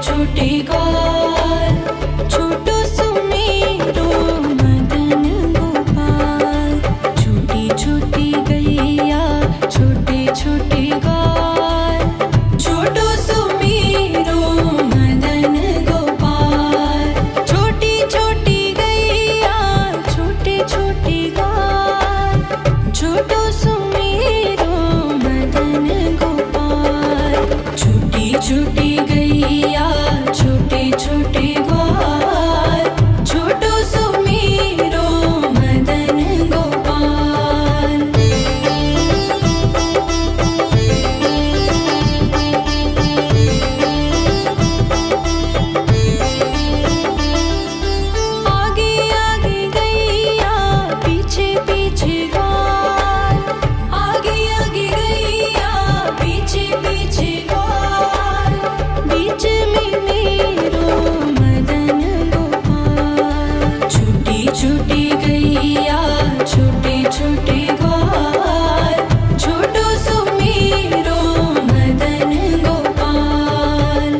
छोटे ग्वाल, छोटो सुमेरो मदन गोपाल। छोटी छोटी गैया छोटे छोटे ग्वाल, छोटो सुमेरो मदन गोपाल। छोटी छोटी गैया छोटे छोटे ग्वाल, छोटो सुमेरो मदन गोपाल। छोटी छोटी गैया छोटे छोटे ग्वाल, छोटो सुमेरो मदन गोपाल। आगे आगे गैया पीछे पीछे ग्वाल, आगे आगे गैया पीछे पीछे ग्वाल। बीच में मेरो मदन गोपाल। छोटी छोटी गैया छोटे छोटे ग्वाल, छोटो सुमेरो मदन गोपाल।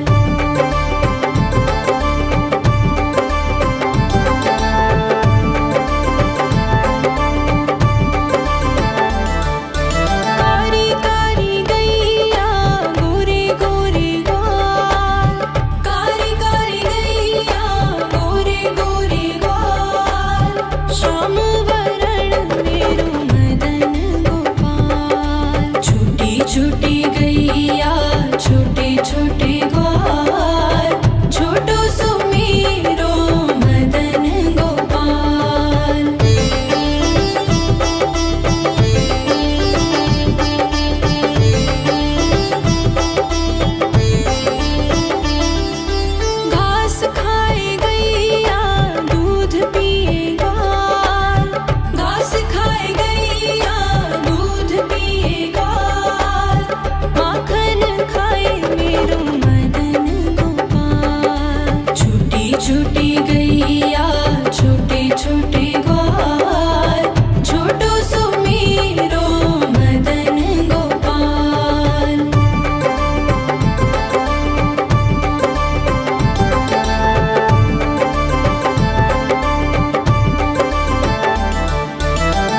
कारी कारी गैया गोरे गोरे ग्वाल, कारी कारी गैया गोरे गोरे ग्वाल। श्याम वरण मेरो मदन गोपाल। छोटी छोटी गैया छोटे छोटे ग्वाल, छोटो सुमेरो मदन गोपाल। घास खाए गैया दूध पिए ग्वाल, घास खाए गैया दूध पिए ग्वाल। माखन खाए मेरो मदन गोपाल। छोटी छोटी गैया छोटे छोटे ग्वाल, छोटो सुमेरो मदन गोपाल।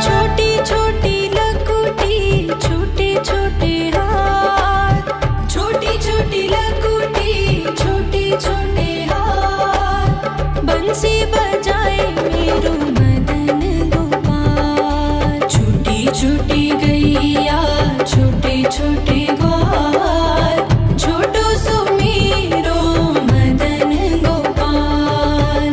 छोटी छोटी लकुटी छोटे छोटे हाथ, छोटी छोटी लकुटी छोटे छोटे हाथ। बंसी बजाए मेरो मदन गोपाल। छोटी छोटी गैया छोटे छोटे ग्वाल, छोटो सुमेरो मदन गोपाल।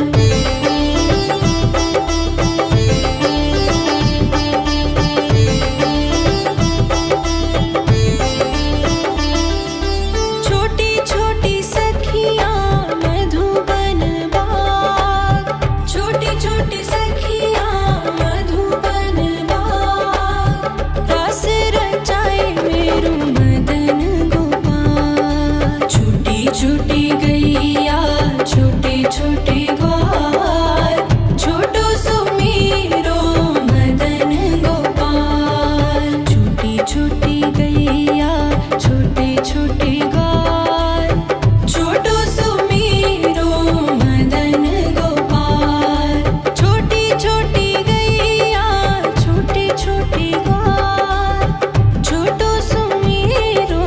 छोटी छोटी सखियाँ मधुबन बाग, छोटी छोटी सखियाँ मधुबन बाग। रास रचाए मेरो मदन गोपाल। छोटी छोटी गैया छोटे छोटे ग्वाल, छोटो सुमेरो मदन गोपाल। छोटी छोटी गैया छोटे छोटे ग्वाल, छोटो सुमेरो मदन गोपाल। छोटी छोटी गैया छोटे छोटे ग्वाल, छोटो सुमेरो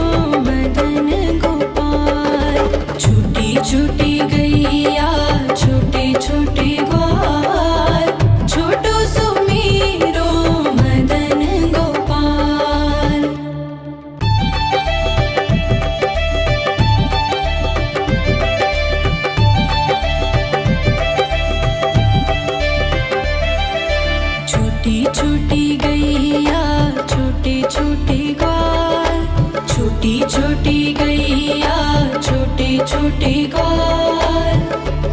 मदन गोपाल। छोटी छोटी गैया छोटे छोटे ग्वाल, छोटो सुमेरो मदन गोपाल। छोटी छोटी गैया छोटे छोटे ग्वाल, छोटी छोटी गैया छोटे छोटे ग्वाल,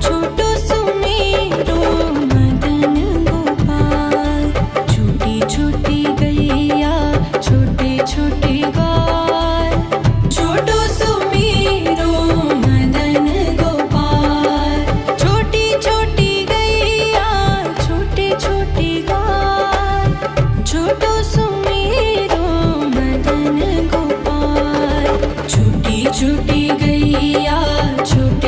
छोटो सुमेरो मदन गोपाल। छोटी छोटी गैया छोटे छोटे ग्वाल, छोटो सुमेरो मदन गोपाल। छोटी छोटी गैया छोटे छोटे ग्वाल, छोटो सुमेरो मदन गोपाल। छोटी छोटी गैया छोटे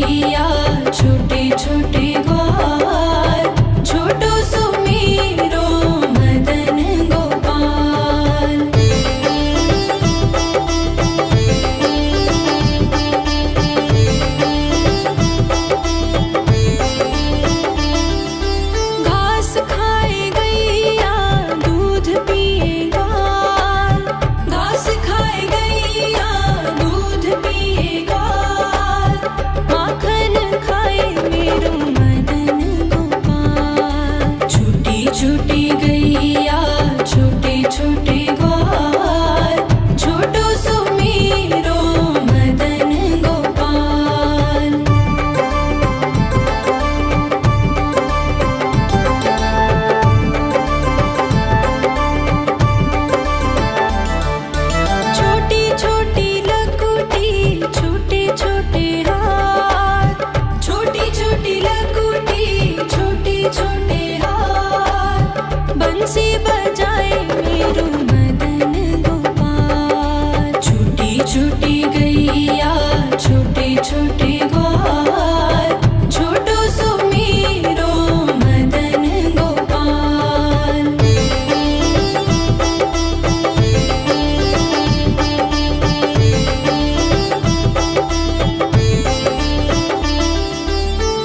गैया छोटे छोटे ग्वाल छोटो सुमेरो मदन गोपाल। घास खाए गैया दूध पिए ग्वाल घास खाए गैया दूध पिए ग्वाल माखन खाए मेरो मदन गोपाल। छोटी छोटी गैया छोटे छोटे ग्वाल छोटो सुमेरो मदन गोपाल। छोटी छोटी लकुटी छोटे छोटे हाथ छोटी छोटी लकुटी छोटे छोटे हाथ बंसी बजाए मेरो मदन गोपाल। छोटी छोटी गैया छोटे छोटे ग्वाल छोटो सुमेरो मदन गोपाल।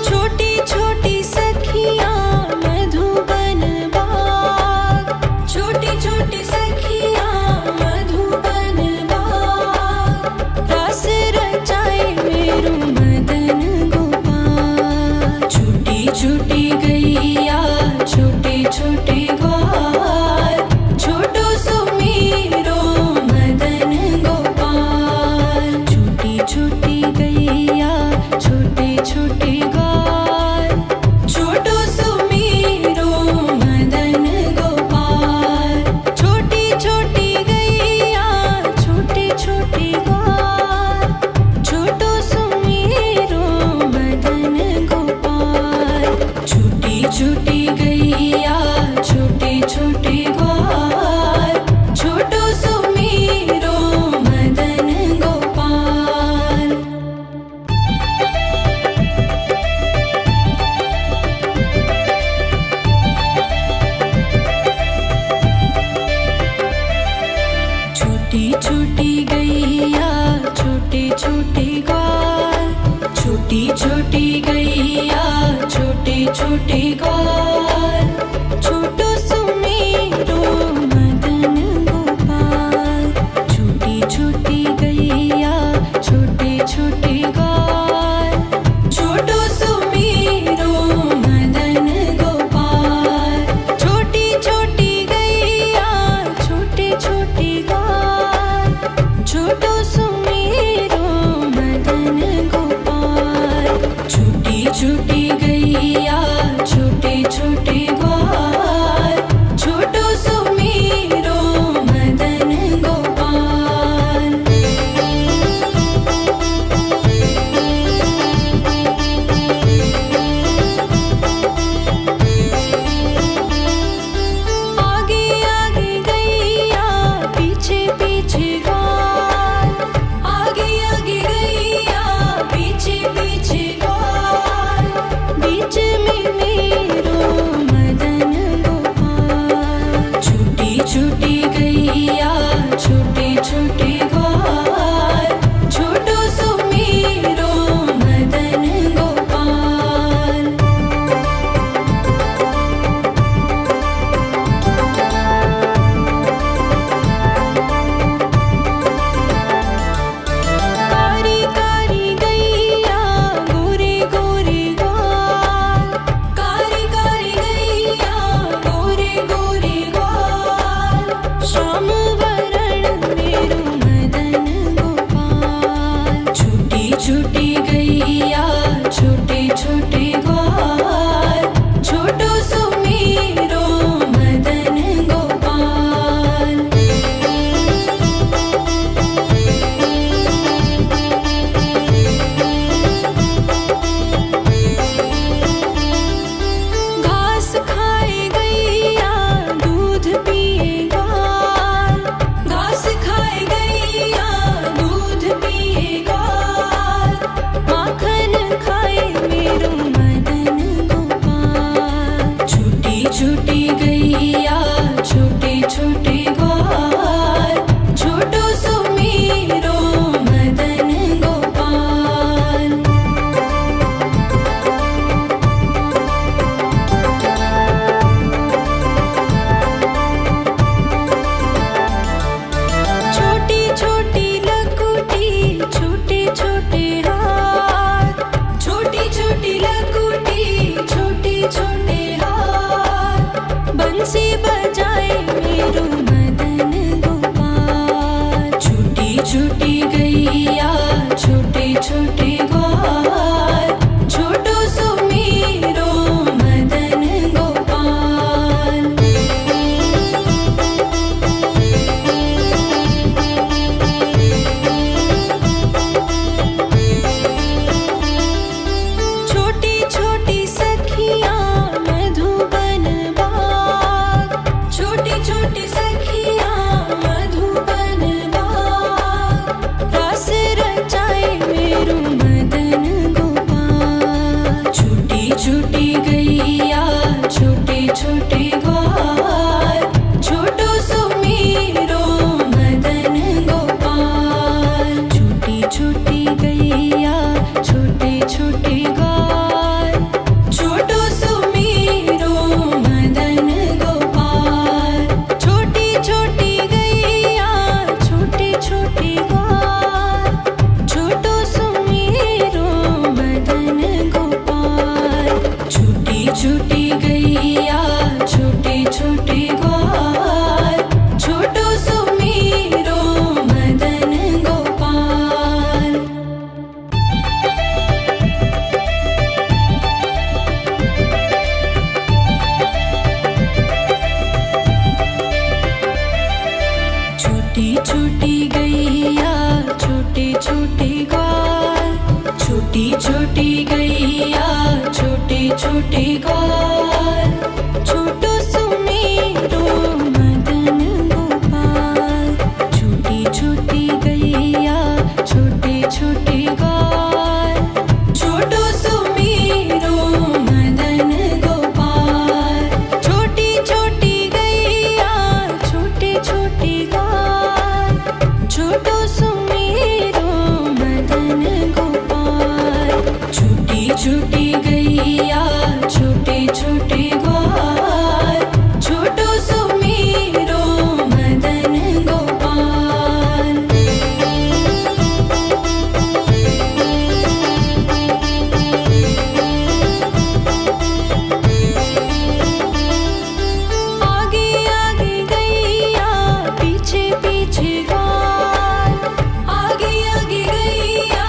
छोटी छोटी सखियाँ मधुबन बाग छोटी छोटी सखियाँ मधुबन बाग रास रचाए मेरो मदन गोपाल। छोटी छोटी गैया छोटे छोटे ग्वाल छोटो सुमेरो मदन गोपाल। छोटी छोटी गैया छोटे छोटे ग्वाल छोटो सुमेरो मदन गोपाल। छोटी छोटी गैया छोटे छोटे ग्वाल छोटो सुमेरो मदन गोपाल। छोटी छोटी गैया छोटे छोटे ग्वाल छोटो सुमेरो मदन गोपाल। छोटी छोटी गैया छोटे छोटे ग्वाल छोटी छोटी गैया छोटे छोटे ग्वाल छोटो सुमेरो मदन गोपाल। छोटी छोटी गैया छोटे छोटे ग्वाल छोटो सुमेरो मदन गोपाल। छोटी छोटी गैया छोटे छोटे ग्वाल छोटो सुमेरो मदन गोपाल। छोटी लकुटी छोटे छोटे हाथ बंसी बजाए मेरो मदन गोपाल। छोटी छोटी गैया छोटे छोटे ग्वाल छोटो सो मेरो मदन गोपाल। छोटी छोटी सखियाँ मधुबन बाग छोटी छोटी सखियाँ मधुबन बाग रस रचाए मेरो मदन गोपाल। छोटी छोटी गैया छोटे छोटे ग्वाल छोटो सो मेरो मदन गोपाल। छोटी छोटी गैया छोटे छोटे ग्वाल छोटो सो मेरो मदन गोपाल। छोटी छोटी गैया छोटे छोटे ग्वाल छोटो सो मेरो मदन गोपाल। छोटी छोटी गैया छोटे छोटे ग्वाल छोटो सो मेरो मदन गोपाल। छोटी छोटी गैया छोटे छोटे ग्वाल छोटी छोटी गैया छोटे छोटे ग्वाल छोटो सो मेरो मदन गोपाल। छोटी छोटी गैया छोटे छोटे ग्वाल छोटो सो मेरो मदन गोपाल। छोटी छोटी गैया छोटे छोटे ग्वाल छोटो सो मेरो मदन गोपाल। छोटी छोटी गैया छोटे छोटे ग्वाल छोटो सो मेरो मदन गोपाल। आगे आगे गैया पीछे पीछे ग्वाल आगे आगे गैया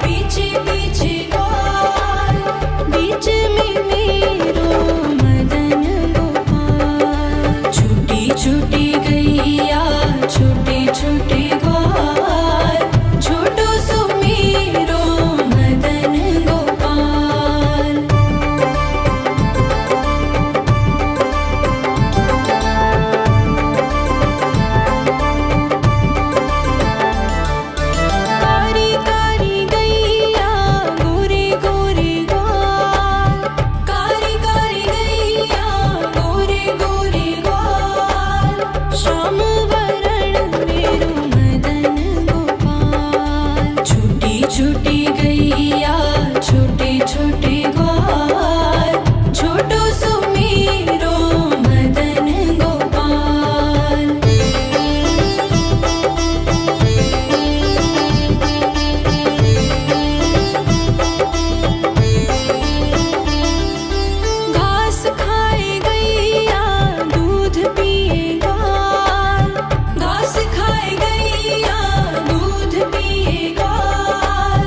पीछे पीछे ग्वाल बीच में मेरो मदन गोपाल। छोटी छोटी गैया छोटे छोटे ग्वाल छोटो सो मेरो मदन गोपाल। कारी कारी गैया गोरे गोरे ग्वाल कारी कारी गैया गोरे गोरे ग्वाल श्याम वरण मेरो मदन गोपाल। छोटी छोटी गैया छोटे छोटे ग्वाल छोटो सो मेरो मदन गोपाल। घास खाए गैया दूध पिए ग्वाल घास खाए गैया दूध पिए ग्वाल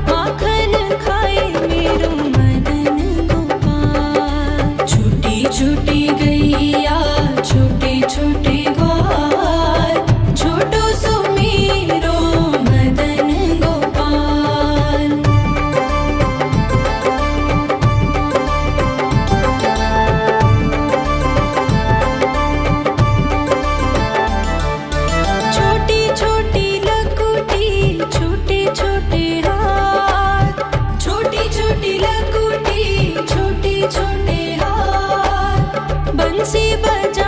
माखन खाए मेरो मदन गोपाल। छोटी छोटी गैया छोटे छोटे ग्वाल छोटो सो मेरो मदन गोपाल। छोटी छोटी लकुटी छोटे छोटे हाथ छोटी छोटी लकुटी छोटे छोटे हाथ बंसी बजा